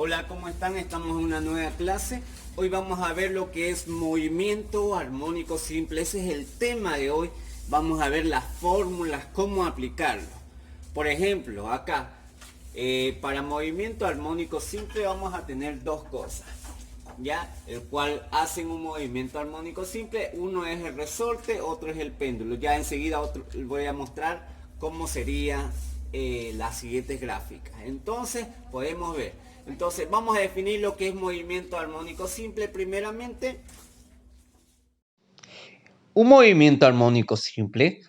Hola, ¿cómo están? Estamos en una nueva clase. Hoy vamos a ver lo que es movimiento armónico simple. Ese es el tema de hoy. Vamos a ver las fórmulas, cómo aplicarlo. Por ejemplo, acá, para movimiento armónico simple vamos a tener dos cosas, ¿ya? El cual hacen un movimiento armónico simple. Uno es el resorte, otro es el péndulo. Ya enseguida voy a mostrar cómo sería las siguientes gráficas. Entonces podemos ver. Entonces vamos a definir lo que es movimiento armónico simple primeramente. Un movimiento armónico simple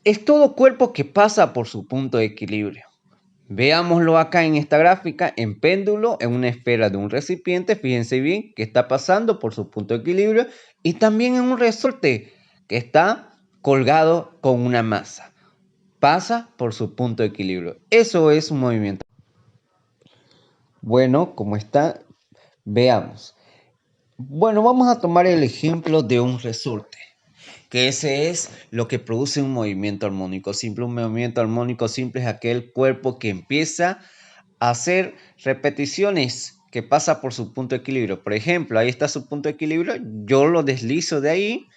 es todo cuerpo que pasa por su punto de equilibrio. Veámoslo acá en esta gráfica, en péndulo, en una esfera de un recipiente, fíjense bien que está pasando por su punto de equilibrio, y también en un resorte que está colgado con una masa. Pasa por su punto de equilibrio. Eso es un movimiento. Bueno, como está, veamos. Bueno, vamos a tomar el ejemplo de un resorte, que ese es lo que produce un movimiento armónico simple. Un movimiento armónico simple es aquel cuerpo que empieza a hacer repeticiones, que pasa por su punto de equilibrio. Por ejemplo, ahí está su punto de equilibrio, yo lo deslizo de ahí,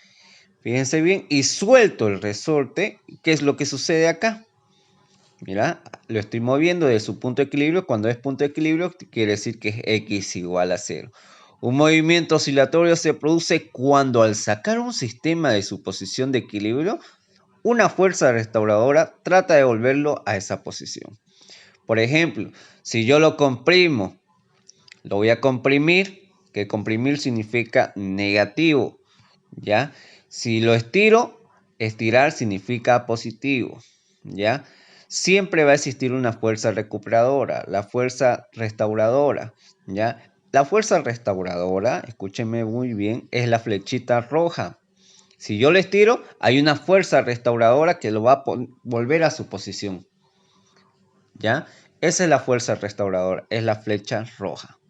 fíjense bien, y suelto el resorte. ¿Qué es lo que sucede acá? Mira, lo estoy moviendo de su punto de equilibrio. Cuando es punto de equilibrio, quiere decir que es x igual a 0. Un movimiento oscilatorio se produce cuando al sacar un sistema de su posición de equilibrio, una fuerza restauradora trata de volverlo a esa posición. Por ejemplo, si yo lo comprimo, lo voy a comprimir, que comprimir significa negativo, ¿ya? Si lo estiro, estirar significa positivo, ¿ya? Siempre va a existir una fuerza recuperadora, la fuerza restauradora, ¿ya? La fuerza restauradora, escúchenme muy bien, es la flechita roja. Si yo le estiro, hay una fuerza restauradora que lo va a volver a su posición, ¿ya? Esa es la fuerza restauradora, es la flecha roja.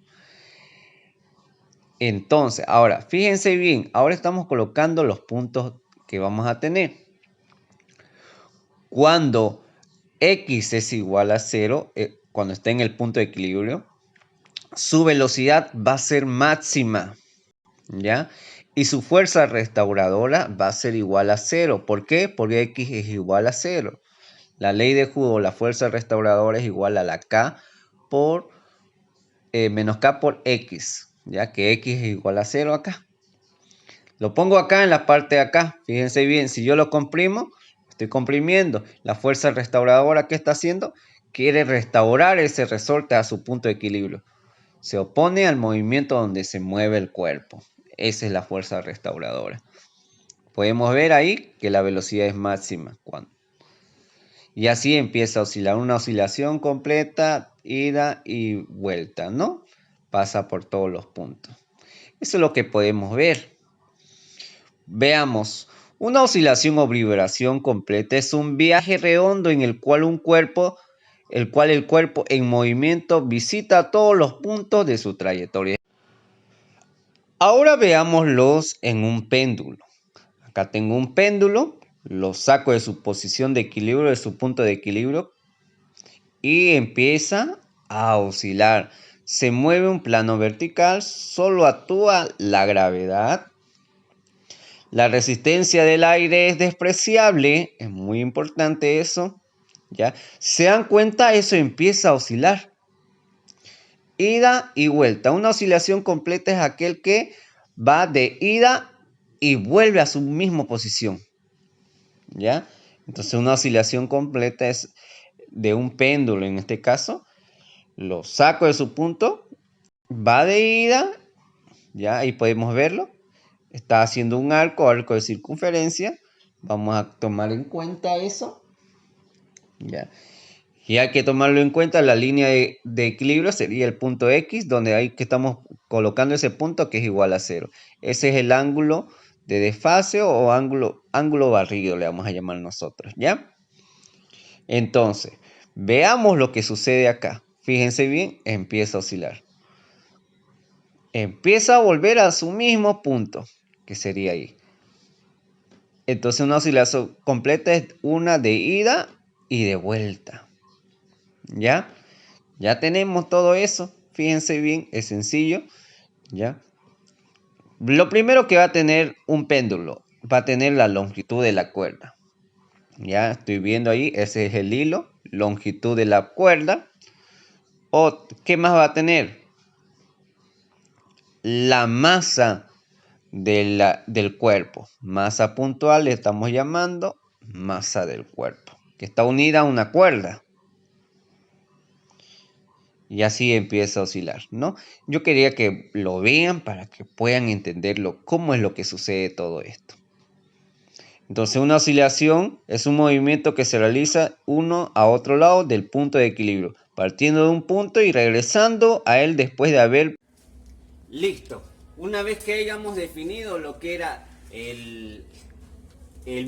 Entonces, ahora, fíjense bien, ahora estamos colocando los puntos que vamos a tener. Cuando x es igual a 0, cuando esté en el punto de equilibrio, su velocidad va a ser máxima, ¿ya? Y su fuerza restauradora va a ser igual a 0. ¿Por qué? Porque x es igual a 0. La ley de Hooke, la fuerza restauradora es igual a la k por menos k por x, ya que x es igual a 0 acá. Lo pongo acá en la parte de acá. Fíjense bien, si yo lo comprimo, estoy comprimiendo. La fuerza restauradora, ¿qué está haciendo? Quiere restaurar ese resorte a su punto de equilibrio. Se opone al movimiento donde se mueve el cuerpo. Esa es la fuerza restauradora. Podemos ver ahí que la velocidad es máxima. Y así empieza a oscilar. Una oscilación completa, ida y vuelta, ¿no? Pasa por todos los puntos. Eso es lo que podemos ver. Veamos, una oscilación o vibración completa es un viaje redondo en el cual el cuerpo en movimiento visita todos los puntos de su trayectoria. Ahora veámoslos en un péndulo. Acá tengo un péndulo, lo saco de su posición de equilibrio, de su punto de equilibrio, y empieza a oscilar. Se mueve un plano vertical, solo actúa la gravedad. La resistencia del aire es despreciable, es muy importante eso, ¿ya? Si se dan cuenta, eso empieza a oscilar. Ida y vuelta. Una oscilación completa es aquel que va de ida y vuelve a su misma posición, ¿ya? Entonces una oscilación completa es de un péndulo, en este caso, lo saco de su punto, va de ida, ¿ya? Ahí podemos verlo. Está haciendo un arco de circunferencia. Vamos a tomar en cuenta eso. ¿Ya? Y hay que tomarlo en cuenta. La línea de equilibrio sería el punto X, donde hay que estamos colocando ese punto que es igual a 0. Ese es el ángulo de desfase o ángulo barrido, le vamos a llamar nosotros, ¿ya? Entonces, veamos lo que sucede acá. Fíjense bien, empieza a oscilar. Empieza a volver a su mismo punto, que sería ahí. Entonces una oscilación completa es una de ida y de vuelta. ¿Ya? Ya tenemos todo eso. Fíjense bien, es sencillo, ¿ya? Lo primero que va a tener un péndulo, va a tener la longitud de la cuerda. Ya estoy viendo ahí, ese es el hilo, longitud de la cuerda. O, ¿qué más va a tener? La masa del cuerpo. Masa puntual le estamos llamando masa del cuerpo, que está unida a una cuerda. Y así empieza a oscilar, ¿no? Yo quería que lo vean para que puedan entenderlo, cómo es lo que sucede todo esto. Entonces, una oscilación es un movimiento que se realiza uno a otro lado del punto de equilibrio, partiendo de un punto y regresando a él después de haber... Listo. Una vez que hayamos definido lo que era el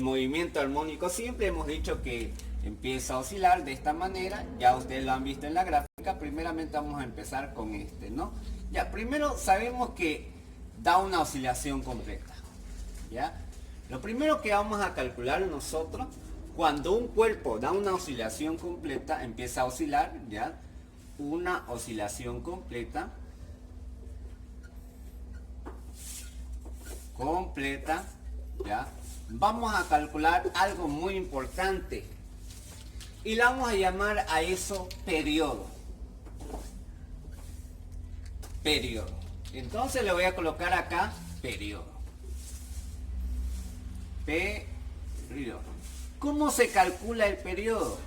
movimiento armónico simple, hemos dicho que empieza a oscilar de esta manera. Ya ustedes lo han visto en la gráfica. Primeramente vamos a empezar con este, ¿no? Ya, primero sabemos que da una oscilación completa, ¿ya? Lo primero que vamos a calcular nosotros, cuando un cuerpo da una oscilación completa, empieza a oscilar, ¿ya? Una oscilación completa, ¿ya? Vamos a calcular algo muy importante y la vamos a llamar a eso periodo. Periodo. Entonces le voy a colocar acá periodo. Periodo. ¿Cómo se calcula el periodo?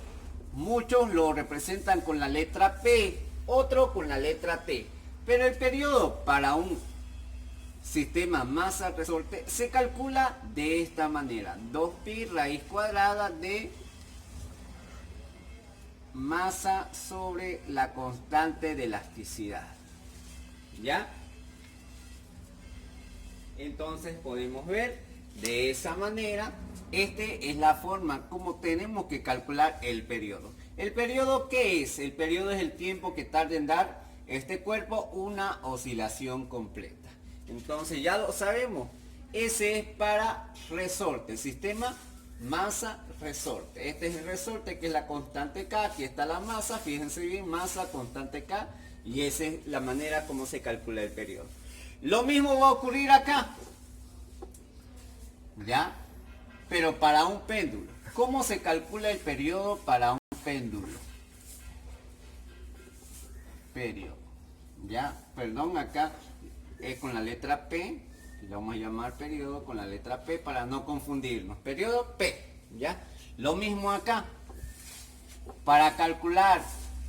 Muchos lo representan con la letra P, otros con la letra T. Pero el periodo para un sistema masa-resorte se calcula de esta manera: 2pi raíz cuadrada de masa sobre la constante de elasticidad. ¿Ya? Entonces podemos ver de esa manera, esta es la forma como tenemos que calcular el periodo. ¿El periodo qué es? El periodo es el tiempo que tarda en dar este cuerpo una oscilación completa. Entonces ya lo sabemos, ese es para resorte, sistema masa-resorte. Este es el resorte, que es la constante K, aquí está la masa, fíjense bien, masa, constante K, y esa es la manera como se calcula el periodo. Lo mismo va a ocurrir acá, ¿ya? Pero para un péndulo. ¿Cómo se calcula el periodo para un péndulo? Periodo, ¿ya? Perdón, acá es con la letra P, y lo vamos a llamar periodo con la letra P para no confundirnos. Periodo P, ¿ya? Lo mismo acá. Para calcular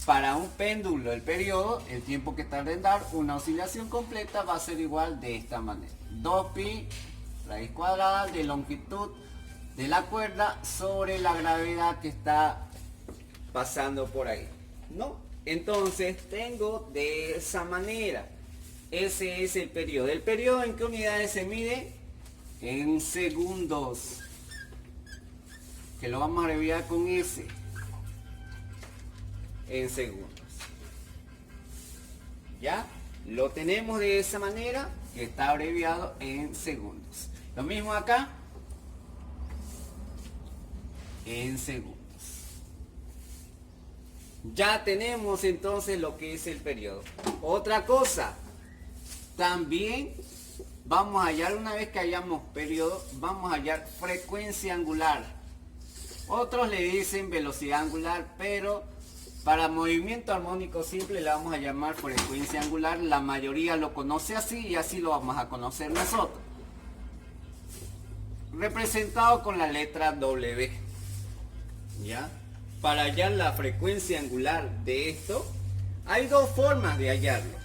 para un péndulo el periodo, el tiempo que tarda en dar una oscilación completa, va a ser igual de esta manera: 2pi raíz cuadrada de longitud de la cuerda sobre la gravedad que está pasando por ahí, ¿no? Entonces tengo de esa manera. Ese es el periodo. ¿El periodo en qué unidades se mide? En segundos, que lo vamos a abreviar con S. En segundos. ¿Ya? Lo tenemos de esa manera, que está abreviado en segundos. Lo mismo acá, en segundos. Ya tenemos entonces lo que es el periodo. Otra cosa, también vamos a hallar, una vez que hayamos periodo, vamos a hallar frecuencia angular. Otros le dicen velocidad angular, pero para movimiento armónico simple le vamos a llamar frecuencia angular. La mayoría lo conoce así y así lo vamos a conocer nosotros. Representado con la letra W. ¿Ya? Para hallar la frecuencia angular de esto, hay dos formas de hallarlo.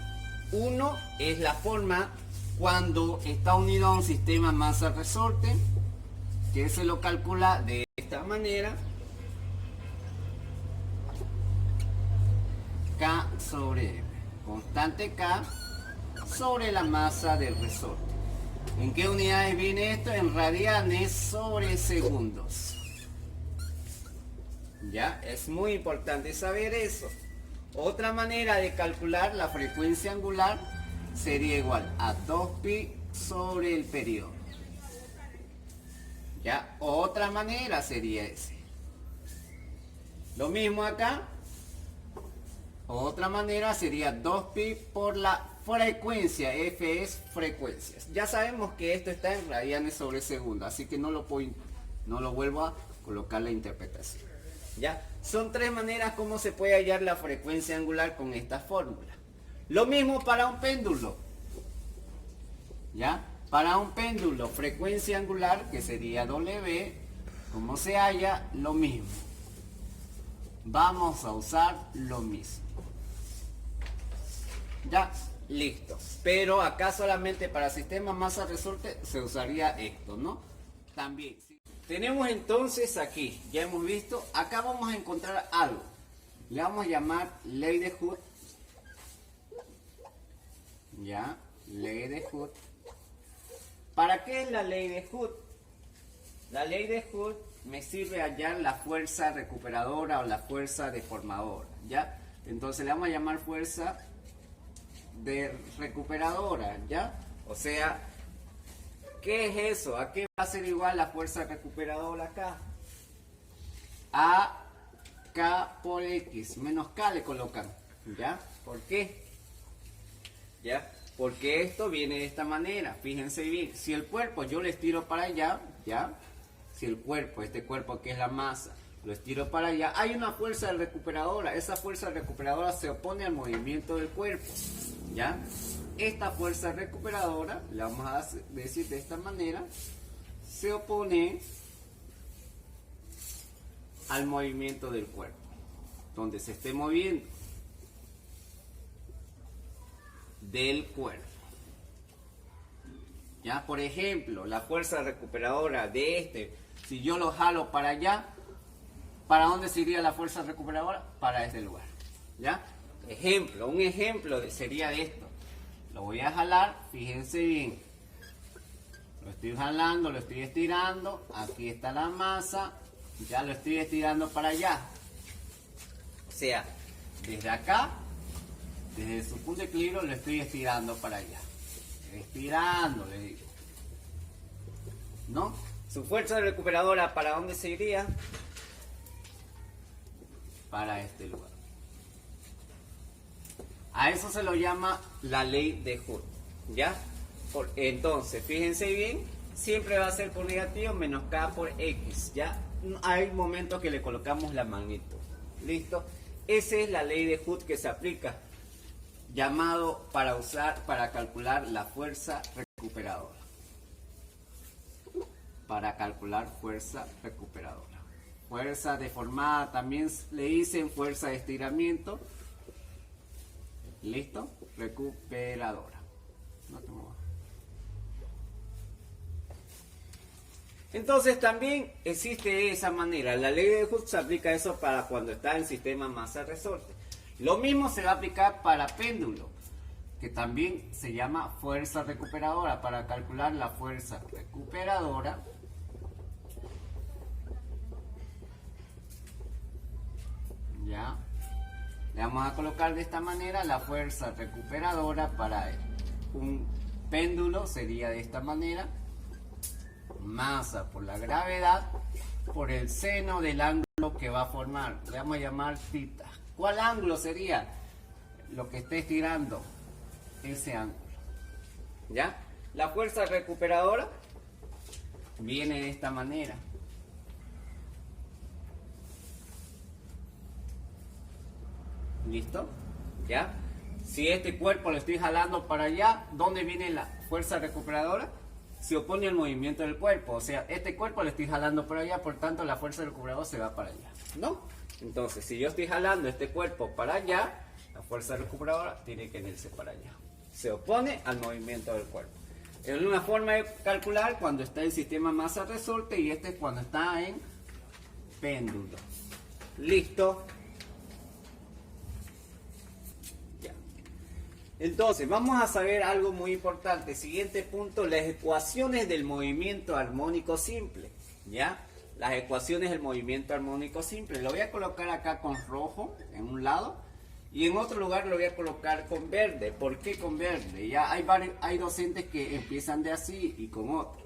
Uno es la forma cuando está unido a un sistema masa-resorte, que se lo calcula de esta manera: K sobre M, constante K sobre la masa del resorte. ¿En qué unidades viene esto? En radianes sobre segundos. Ya, es muy importante saber eso. Otra manera de calcular la frecuencia angular sería igual a 2pi sobre el periodo. Ya, otra manera sería ese. Lo mismo acá. Otra manera sería 2pi por la frecuencia. F es frecuencias. Ya sabemos que esto está en radianes sobre segundo, así que no lo vuelvo a colocar la interpretación. ¿Ya? Son tres maneras como se puede hallar la frecuencia angular con esta fórmula. Lo mismo para un péndulo. ¿Ya? Para un péndulo, frecuencia angular, que sería W, como se halla, lo mismo. Vamos a usar lo mismo. Ya, listo. Pero acá solamente para sistema masa-resorte se usaría esto, ¿no? También. ¿Sí? Tenemos entonces aquí, ya hemos visto, acá vamos a encontrar algo. Le vamos a llamar ley de Hooke. Ya, ley de Hooke. ¿Para qué es la ley de Hooke? La ley de Hooke me sirve a hallar la fuerza recuperadora o la fuerza deformadora, ¿ya? Entonces le vamos a llamar fuerza de recuperadora, ¿ya? O sea, ¿qué es eso? ¿A qué va a ser igual la fuerza recuperadora acá? A K por X, menos K le colocan, ¿ya? ¿Por qué? ¿Ya? Porque esto viene de esta manera, fíjense bien, si el cuerpo yo lo estiro para allá, ¿ya? Si el cuerpo, este cuerpo que es la masa, lo estiro para allá, hay una fuerza recuperadora, esa fuerza recuperadora se opone al movimiento del cuerpo, ¿ya? Esta fuerza recuperadora, le vamos a decir de esta manera, se opone al movimiento del cuerpo, donde se esté moviendo del cuerpo. Ya, por ejemplo, la fuerza recuperadora de este, si yo lo jalo para allá, ¿para dónde se iría la fuerza recuperadora? Para este lugar. ¿Ya? Ejemplo, un ejemplo sería de esto. Lo voy a jalar, fíjense bien. Lo estoy jalando, lo estoy estirando. Aquí está la masa. Ya lo estoy estirando para allá. O sea, desde acá, desde su punto de equilibrio, lo estoy estirando para allá. Estirando, le digo. ¿No? Su fuerza recuperadora, ¿para dónde se iría? Para este lugar. A eso se lo llama la ley de Hooke. ¿Ya? Entonces, fíjense bien, siempre va a ser por negativo menos K por X. ¿Ya? Hay momentos que le colocamos la magnitud. ¿Listo? Esa es la ley de Hooke que se aplica, llamado para calcular la fuerza recuperadora. Para calcular fuerza recuperadora. Fuerza deformada también le dicen fuerza de estiramiento. ¿Listo? Recuperadora. No te muevas. Entonces también existe esa manera. La ley de Hooke se aplica eso para cuando está en sistema masa-resorte. Lo mismo se va a aplicar para péndulo, que también se llama fuerza recuperadora, para calcular la fuerza recuperadora. Ya. Le vamos a colocar de esta manera la fuerza recuperadora para un péndulo, sería de esta manera. Masa por la gravedad por el seno del ángulo que va a formar. Le vamos a llamar θ. ¿Cuál ángulo sería? Lo que esté estirando, ese ángulo. ¿Ya? La fuerza recuperadora viene de esta manera. ¿Listo? ¿Ya? Si este cuerpo lo estoy jalando para allá, ¿dónde viene la fuerza recuperadora? Se opone al movimiento del cuerpo. O sea, este cuerpo lo estoy jalando para allá, por tanto la fuerza recuperadora se va para allá. ¿No? Entonces, si yo estoy jalando este cuerpo para allá, la fuerza recuperadora tiene que irse para allá. Se opone al movimiento del cuerpo. Es una forma de calcular cuando está en sistema masa-resorte y este es cuando está en péndulo. ¿Listo? Ya. Entonces, vamos a saber algo muy importante. Siguiente punto, las ecuaciones del movimiento armónico simple. ¿Ya? Las ecuaciones del movimiento armónico simple. Lo voy a colocar acá con rojo en un lado y en otro lugar lo voy a colocar con verde. ¿Por qué con verde? Ya hay docentes que empiezan de así y con otro.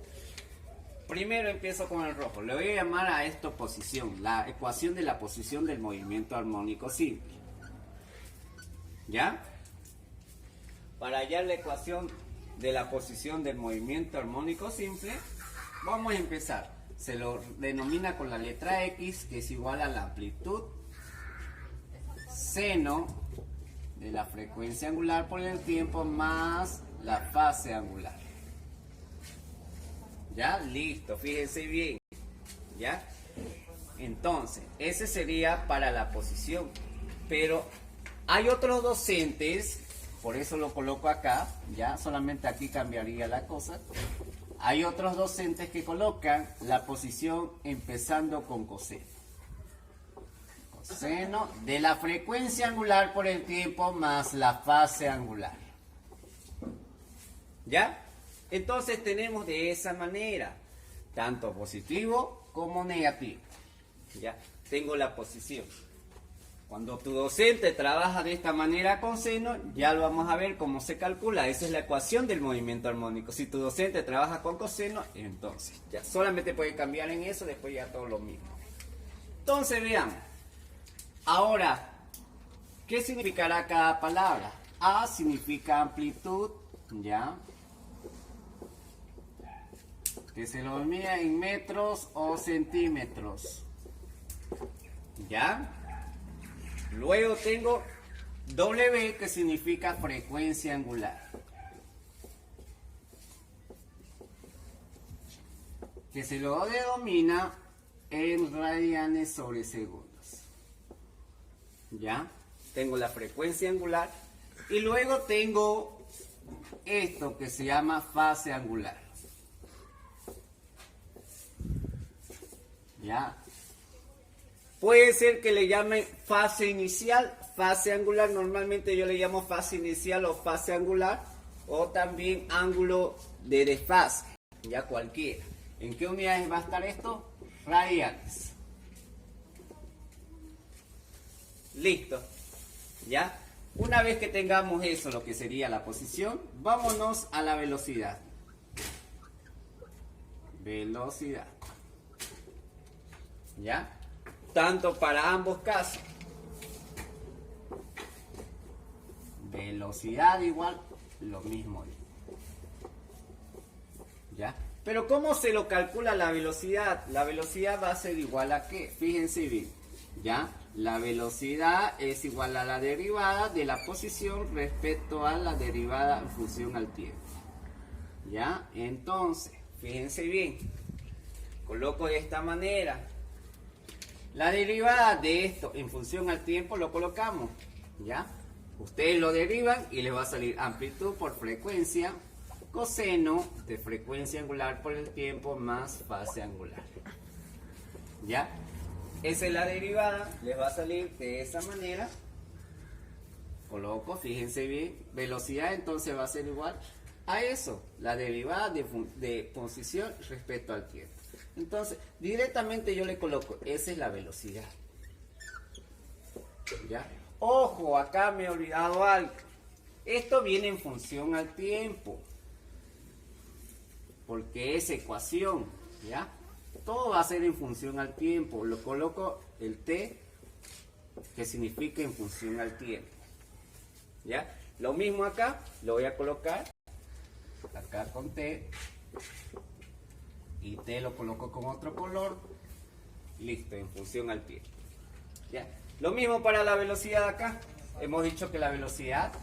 Primero empiezo con el rojo. Le voy a llamar a esto posición. La ecuación de la posición del movimiento armónico simple. ¿Ya? Para hallar la ecuación de la posición del movimiento armónico simple, vamos a empezar. Se lo denomina con la letra X, que es igual a la amplitud seno de la frecuencia angular por el tiempo más la fase angular. ¿Ya? Listo, fíjense bien. ¿Ya? Entonces, ese sería para la posición. Pero hay otros docentes, por eso lo coloco acá, ya solamente aquí cambiaría la cosa. Hay otros docentes que colocan la posición empezando con coseno. Coseno de la frecuencia angular por el tiempo más la fase angular. ¿Ya? Entonces tenemos de esa manera, tanto positivo como negativo. ¿Ya? Tengo la posición. Cuando tu docente trabaja de esta manera con seno, ya lo vamos a ver cómo se calcula. Esa es la ecuación del movimiento armónico. Si tu docente trabaja con coseno, entonces ya solamente puede cambiar en eso, después ya todo lo mismo. Entonces veamos. Ahora, ¿qué significará cada palabra? A significa amplitud, ¿ya? Que se lo mide en metros o centímetros, ¿ya? Luego tengo W, que significa frecuencia angular, que se lo denomina en radianes sobre segundos. ¿Ya? Tengo la frecuencia angular. Y luego tengo esto que se llama fase angular. ¿Ya? Puede ser que le llamen fase inicial, fase angular. Normalmente yo le llamo fase inicial o fase angular. O también ángulo de desfase. Ya cualquiera. ¿En qué unidades va a estar esto? Radianes. Listo. ¿Ya? Una vez que tengamos eso, lo que sería la posición, vámonos a la velocidad. Velocidad. ¿Ya? Tanto para ambos casos. Velocidad igual, lo mismo. ¿Ya? Pero ¿cómo se lo calcula la velocidad? La velocidad va a ser igual a ¿qué? Fíjense bien. ¿Ya? La velocidad es igual a la derivada de la posición respecto a la derivada en función al tiempo. ¿Ya? Entonces, fíjense bien. Coloco de esta manera. La derivada de esto en función al tiempo lo colocamos, ¿ya? Ustedes lo derivan y les va a salir amplitud por frecuencia, coseno de frecuencia angular por el tiempo más fase angular. ¿Ya? Esa es la derivada, les va a salir de esa manera. Coloco, fíjense bien, velocidad entonces va a ser igual a eso, la derivada de posición respecto al tiempo. Entonces, directamente yo le coloco, esa es la velocidad. ¿Ya? Ojo, acá me he olvidado algo. Esto viene en función al tiempo. Porque es ecuación, ¿ya? Todo va a ser en función al tiempo. Lo coloco el T, que significa en función al tiempo. ¿Ya? Lo mismo acá, lo voy a colocar acá con T. Y T lo coloco con otro color. Listo, en función al tiempo. ¿Ya? Lo mismo para la velocidad acá. Hemos dicho que la velocidad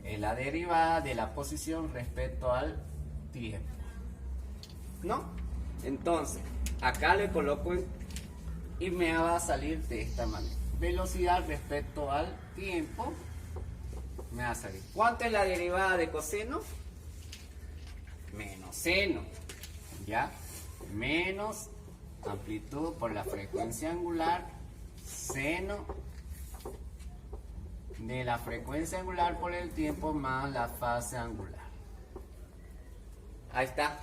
es la derivada de la posición respecto al tiempo. ¿No? Entonces, acá le coloco y me va a salir de esta manera. Velocidad respecto al tiempo. Me va a salir. ¿Cuánto es la derivada de coseno? Menos seno. ¿Ya? Menos amplitud por la frecuencia angular, seno de la frecuencia angular por el tiempo más la fase angular. Ahí está.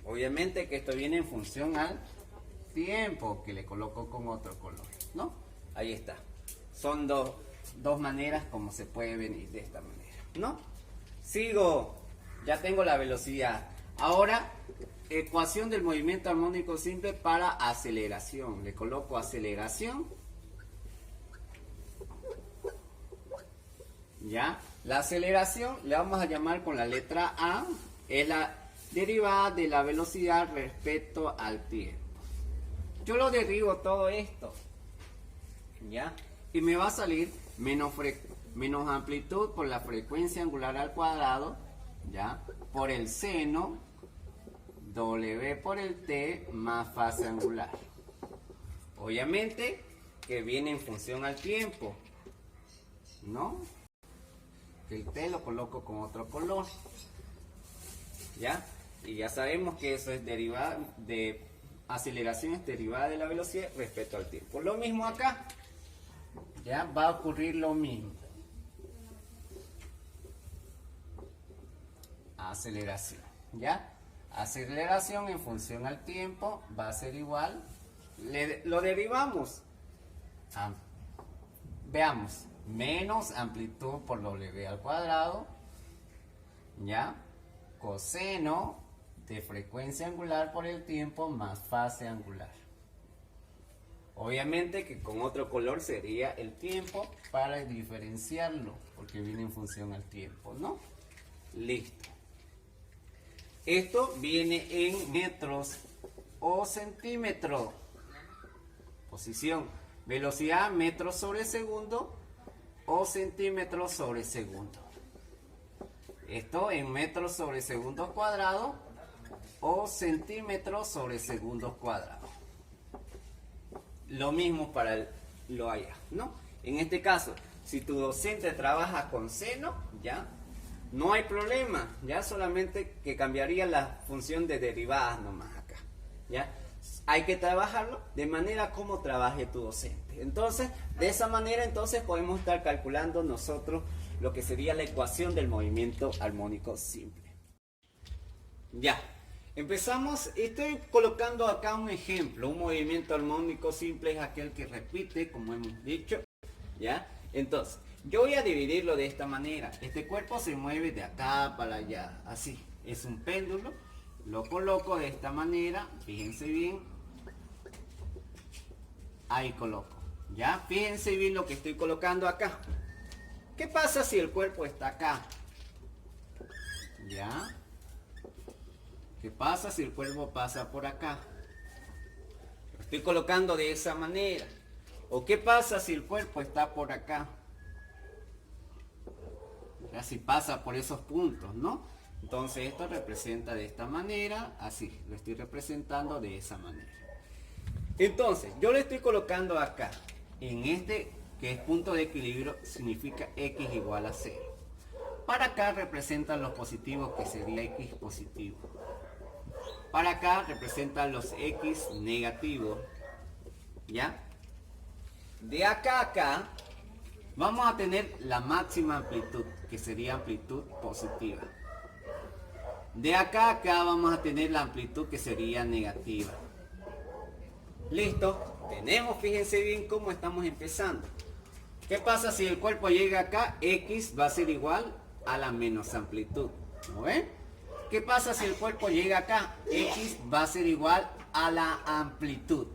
Obviamente que esto viene en función al tiempo, que le coloco con otro color, ¿no? Ahí está. Son dos maneras como se puede venir de esta manera, ¿no? Sigo. Ya tengo la velocidad. Ahora, ecuación del movimiento armónico simple para aceleración. Le coloco aceleración ¿Ya? La aceleración le vamos a llamar con la letra A, es la derivada de la velocidad respecto al tiempo. Yo lo derivo todo esto, ¿ya? Y me va a salir menos amplitud por la frecuencia angular al cuadrado, ¿ya? Por el seno, W por el T más fase angular. Obviamente que viene en función al tiempo, ¿no? El T lo coloco con otro color, ¿ya? Y ya sabemos que eso es derivada de aceleración, es derivada de la velocidad respecto al tiempo. Lo mismo acá, ya va a ocurrir lo mismo. Aceleración, ¿ya? Aceleración en función al tiempo va a ser igual, lo derivamos. Veamos, menos amplitud por W al cuadrado, ¿ya? Coseno de frecuencia angular por el tiempo más fase angular. Obviamente que con otro color sería el tiempo para diferenciarlo, porque viene en función al tiempo, ¿no? Listo. Esto viene en metros o centímetros. Posición, velocidad metros sobre segundo o centímetros sobre segundo. Esto en metros sobre segundos cuadrados o centímetros sobre segundos cuadrados. Lo mismo para lo allá, ¿no? En este caso, si tu docente trabaja con seno, ya no hay problema, ya solamente que cambiaría la función de derivadas nomás acá, ya. Hay que trabajarlo de manera como trabaje tu docente. Entonces, de esa manera entonces podemos estar calculando nosotros lo que sería la ecuación del movimiento armónico simple. Ya, empezamos. Estoy colocando acá un ejemplo. Un movimiento armónico simple es aquel que repite, como hemos dicho, ¿ya? Entonces, yo voy a dividirlo de esta manera. Este cuerpo se mueve de acá para allá, así. Es un péndulo. Lo coloco de esta manera, fíjense bien. Ahí coloco. ¿Ya? Fíjense bien lo que estoy colocando acá. ¿Qué pasa si el cuerpo está acá? ¿Ya? ¿Qué pasa si el cuerpo pasa por acá? Lo estoy colocando de esa manera. ¿O qué pasa si el cuerpo está por acá? Ya, si pasa por esos puntos, ¿no? Entonces esto representa de esta manera, así, lo estoy representando de esa manera. Entonces, yo le estoy colocando acá, en este que es punto de equilibrio, significa X igual a 0. Para acá representan los positivos, que sería X positivo. Para acá representan los X negativos, ¿ya? De acá a acá, vamos a tener la máxima amplitud, que sería amplitud positiva. De acá a acá vamos a tener la amplitud que sería negativa. Listo, tenemos, fíjense bien cómo estamos empezando. ¿Qué pasa si el cuerpo llega acá? X va a ser igual a la menos amplitud, ¿no ven? ¿Qué pasa si el cuerpo llega acá? X va a ser igual a la amplitud.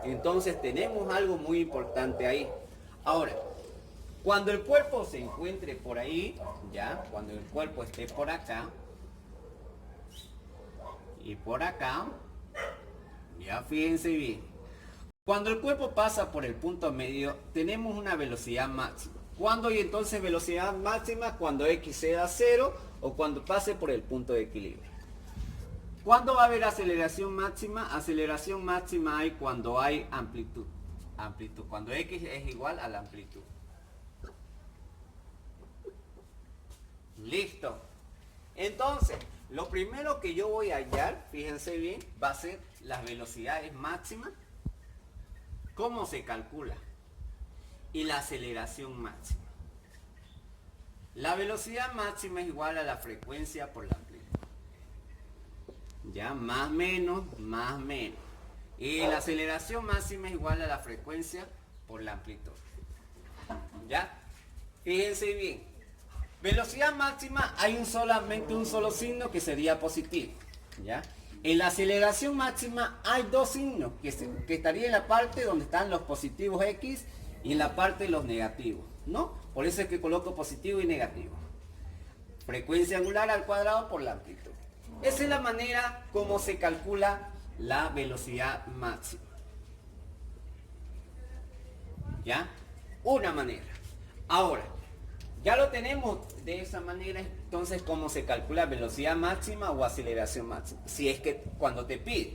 Entonces tenemos algo muy importante ahí. Ahora, cuando el cuerpo se encuentre por ahí, ya, cuando el cuerpo esté por acá, y por acá, ya fíjense bien, cuando el cuerpo pasa por el punto medio tenemos una velocidad máxima. ¿Cuándo hay entonces velocidad máxima? Cuando X sea 0 o cuando pase por el punto de equilibrio. ¿Cuándo va a haber aceleración máxima? Aceleración máxima hay cuando hay amplitud, cuando X es igual a la amplitud. Listo. Entonces, lo primero que yo voy a hallar, fíjense bien, va a ser las velocidades máximas, cómo se calcula, y la aceleración máxima. La velocidad máxima es igual a la frecuencia por la amplitud. Ya, más menos, más menos. Y la aceleración máxima es igual a la frecuencia por la amplitud. Ya, fíjense bien. Velocidad máxima hay solamente un solo signo que sería positivo, ¿ya? En la aceleración máxima hay dos signos que estaría en la parte donde están los positivos X y en la parte de los negativos, ¿no? Por eso es que coloco positivo y negativo. Frecuencia angular al cuadrado por la amplitud. Esa es la manera como se calcula la velocidad máxima. ¿Ya? Una manera. Ahora, ya lo tenemos de esa manera, entonces cómo se calcula velocidad máxima o aceleración máxima. Si es que cuando te pide.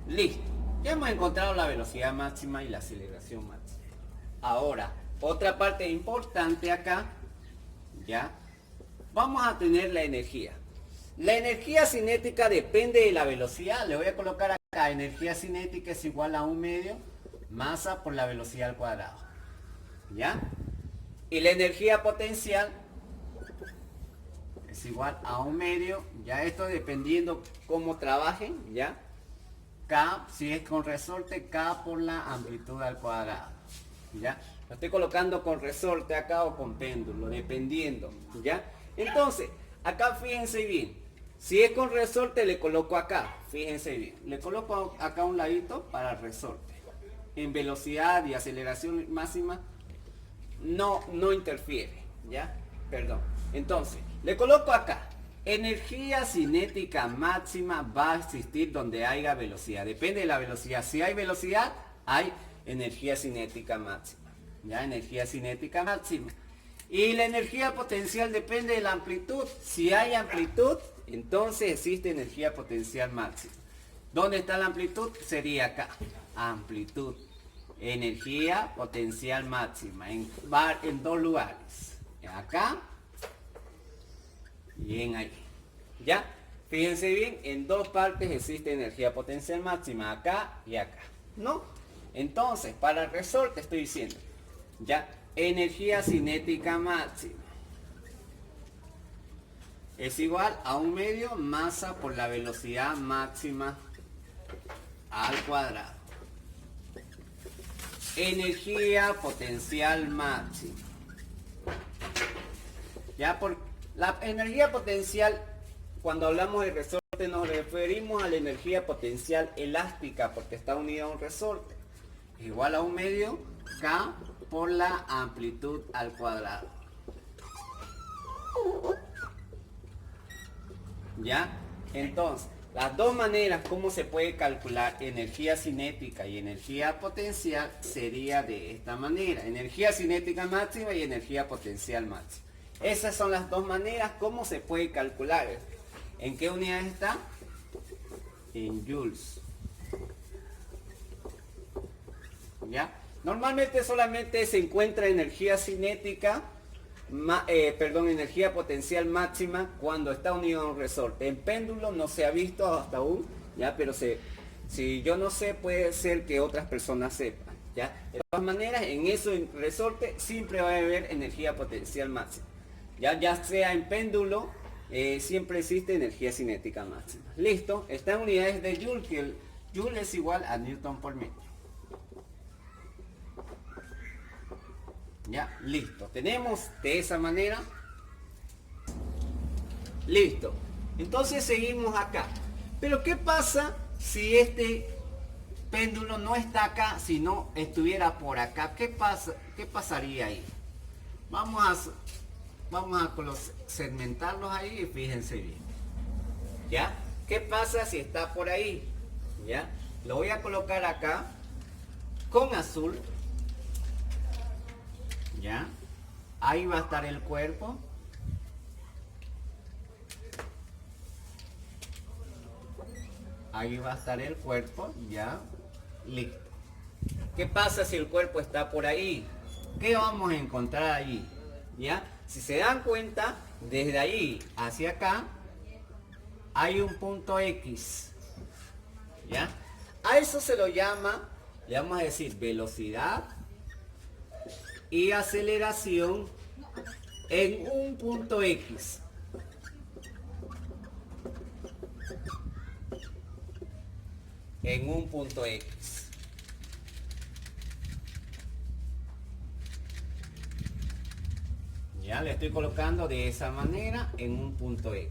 Listo. Ya hemos encontrado la velocidad máxima y la aceleración máxima. Ahora, otra parte importante acá, ¿ya? Vamos a tener la energía. La energía cinética depende de la velocidad. Le voy a colocar acá, energía cinética es igual a 1/2 masa por la velocidad al cuadrado. ¿Ya? Y la energía potencial es igual a 1/2, ya esto dependiendo cómo trabajen, ¿ya? K, si es con resorte, K por la amplitud al cuadrado, ¿ya? Lo estoy colocando con resorte acá o con péndulo, dependiendo, ¿ya? Entonces, acá fíjense bien, si es con resorte le coloco acá, fíjense bien, le coloco acá un ladito para el resorte. En velocidad y aceleración máxima no interfiere, ¿ya? Perdón. Entonces, le coloco acá. Energía cinética máxima va a existir donde haya velocidad. Depende de la velocidad. Si hay velocidad, hay energía cinética máxima. ¿Ya? Energía cinética máxima. Y la energía potencial depende de la amplitud. Si hay amplitud, entonces existe energía potencial máxima. ¿Dónde está la amplitud? Sería acá. Amplitud. Energía potencial máxima. En dos lugares. Acá. Y en ahí. ¿Ya? Fíjense bien, en dos partes existe energía potencial máxima, acá y acá. ¿No? Entonces, para el resorte estoy diciendo, ¿ya? Energía cinética máxima es igual a 1/2 masa por la velocidad máxima al cuadrado. Energía potencial máxima. Ya, por la energía potencial, cuando hablamos de resorte, nos referimos a la energía potencial elástica, porque está unida a un resorte. Igual a 1/2 K por la amplitud al cuadrado. ¿Ya? Entonces, las dos maneras como se puede calcular energía cinética y energía potencial sería de esta manera. Energía cinética máxima y energía potencial máxima. Esas son las dos maneras como se puede calcular. ¿En qué unidad está? En joules. ¿Ya? Normalmente solamente se encuentra energía cinética, energía potencial máxima cuando está unido a un resorte. En péndulo no se ha visto hasta aún, ¿ya? Pero si yo no sé, puede ser que otras personas sepan, ¿ya? De todas maneras, en eso en resorte siempre va a haber energía potencial máxima. Ya sea en péndulo, siempre existe energía cinética máxima. Listo, está en unidades de Joule, que el Joule es igual a Newton por metro. Ya, listo. Tenemos de esa manera. Listo. Entonces seguimos acá. Pero ¿qué pasa si este péndulo no está acá, sino estuviera por acá? ¿Qué pasaría ahí? Vamos a segmentarlos ahí y fíjense bien. ¿Ya? ¿Qué pasa si está por ahí? ¿Ya? Lo voy a colocar acá con azul. ¿Ya? Ahí va a estar el cuerpo. Ahí va a estar el cuerpo. ¿Ya? Listo. ¿Qué pasa si el cuerpo está por ahí? ¿Qué vamos a encontrar ahí? ¿Ya? Si se dan cuenta, desde ahí hacia acá hay un punto X. ¿Ya? A eso se lo llama, le vamos a decir, velocidad y aceleración en un punto X. En un punto X. Ya le estoy colocando de esa manera en un punto X.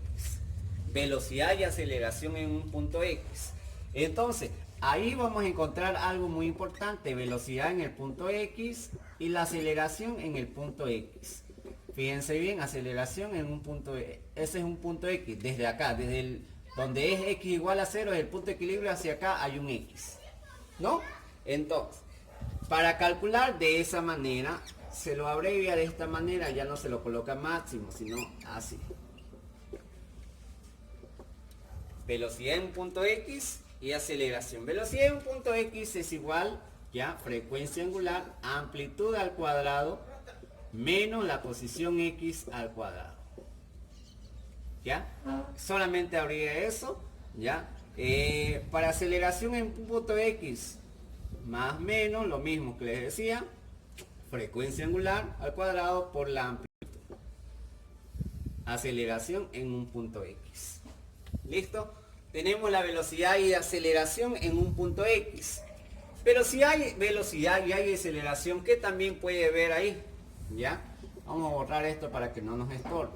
Velocidad y aceleración en un punto X. Entonces, ahí vamos a encontrar algo muy importante, velocidad en el punto X y la aceleración en el punto X. Fíjense bien, aceleración en un punto, ese es un punto X, desde acá, donde es X igual a 0, es el punto de equilibrio, hacia acá hay un X, ¿no? Entonces, para calcular de esa manera, se lo abrevia de esta manera, ya no se lo coloca máximo, sino así. Velocidad en un punto X y aceleración. Velocidad en un punto X es igual, ya, frecuencia angular, amplitud al cuadrado, menos la posición X al cuadrado. ¿Ya? Solamente habría eso, ¿ya? Para aceleración en un punto X, más o menos lo mismo que les decía, frecuencia angular al cuadrado por la amplitud. Aceleración en un punto X. ¿Listo? Tenemos la velocidad y aceleración en un punto X. Pero si hay velocidad y hay aceleración, ¿qué también puede ver ahí? ¿Ya? Vamos a borrar esto para que no nos estorbe.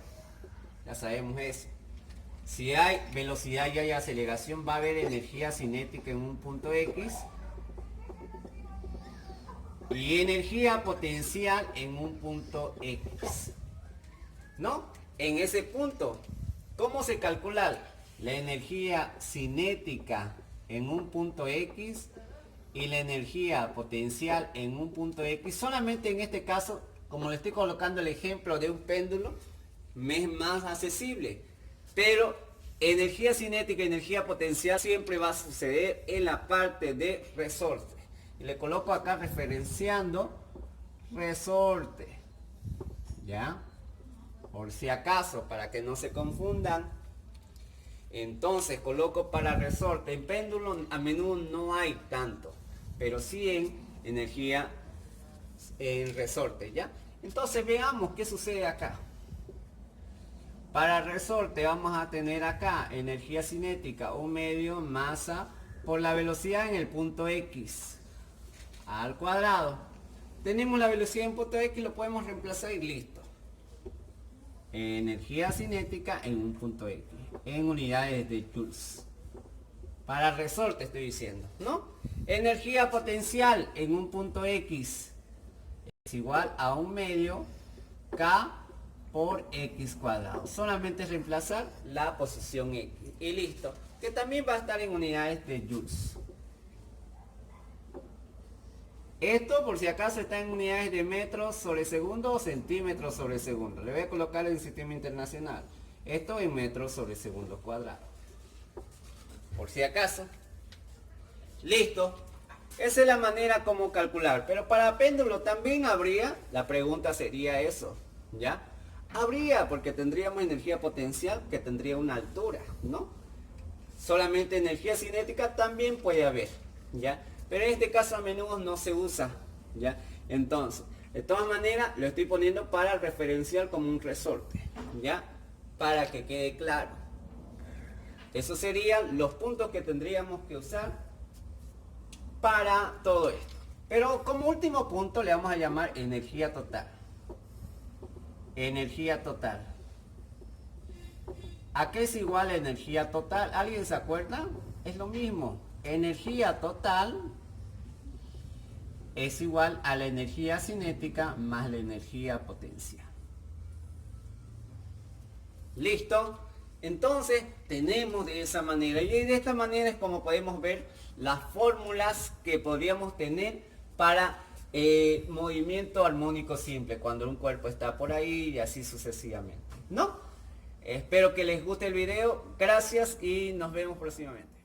Ya sabemos eso. Si hay velocidad y hay aceleración, va a haber energía cinética en un punto X y energía potencial en un punto X. ¿No? En ese punto, ¿cómo se calcula la energía cinética en un punto X y la energía potencial en un punto X? Solamente en este caso, como le estoy colocando el ejemplo de un péndulo, me es más accesible. Pero energía cinética y energía potencial siempre va a suceder en la parte de resorte. Y le coloco acá referenciando resorte. ¿Ya? Por si acaso, para que no se confundan. Entonces coloco para resorte. En péndulo a menudo no hay tanto, pero sí en energía en resorte, ¿ya? Entonces veamos qué sucede acá. Para resorte vamos a tener acá energía cinética o medio masa por la velocidad en el punto X al cuadrado. Tenemos la velocidad en punto X, lo podemos reemplazar y listo. Energía cinética en un punto X, en unidades de joules. Para resorte estoy diciendo, ¿no? Energía potencial en un punto X es igual a un medio K por X cuadrado. Solamente reemplazar la posición X y listo. Que también va a estar en unidades de joules. Esto por si acaso está en unidades de metros sobre segundo o centímetros sobre segundo. Le voy a colocar en el sistema internacional. Esto en metros sobre segundo cuadrado. Por si acaso. Listo. Esa es la manera como calcular. Pero para péndulo también habría, la pregunta sería eso, ¿ya? Habría, porque tendríamos energía potencial que tendría una altura, ¿no? Solamente energía cinética también puede haber, ¿ya? Pero en este caso a menudo no se usa, ¿ya? Entonces, de todas maneras, lo estoy poniendo para referenciar como un resorte, ¿ya? Para que quede claro. Esos serían los puntos que tendríamos que usar para todo esto. Pero como último punto le vamos a llamar energía total. Energía total. ¿A qué es igual la energía total? ¿Alguien se acuerda? Es lo mismo. Energía total es igual a la energía cinética más la energía potencial. ¿Listo? Entonces tenemos de esa manera. Y de esta manera es como podemos ver las fórmulas que podríamos tener para movimiento armónico simple, cuando un cuerpo está por ahí y así sucesivamente, ¿no? Espero que les guste el video. Gracias y nos vemos próximamente.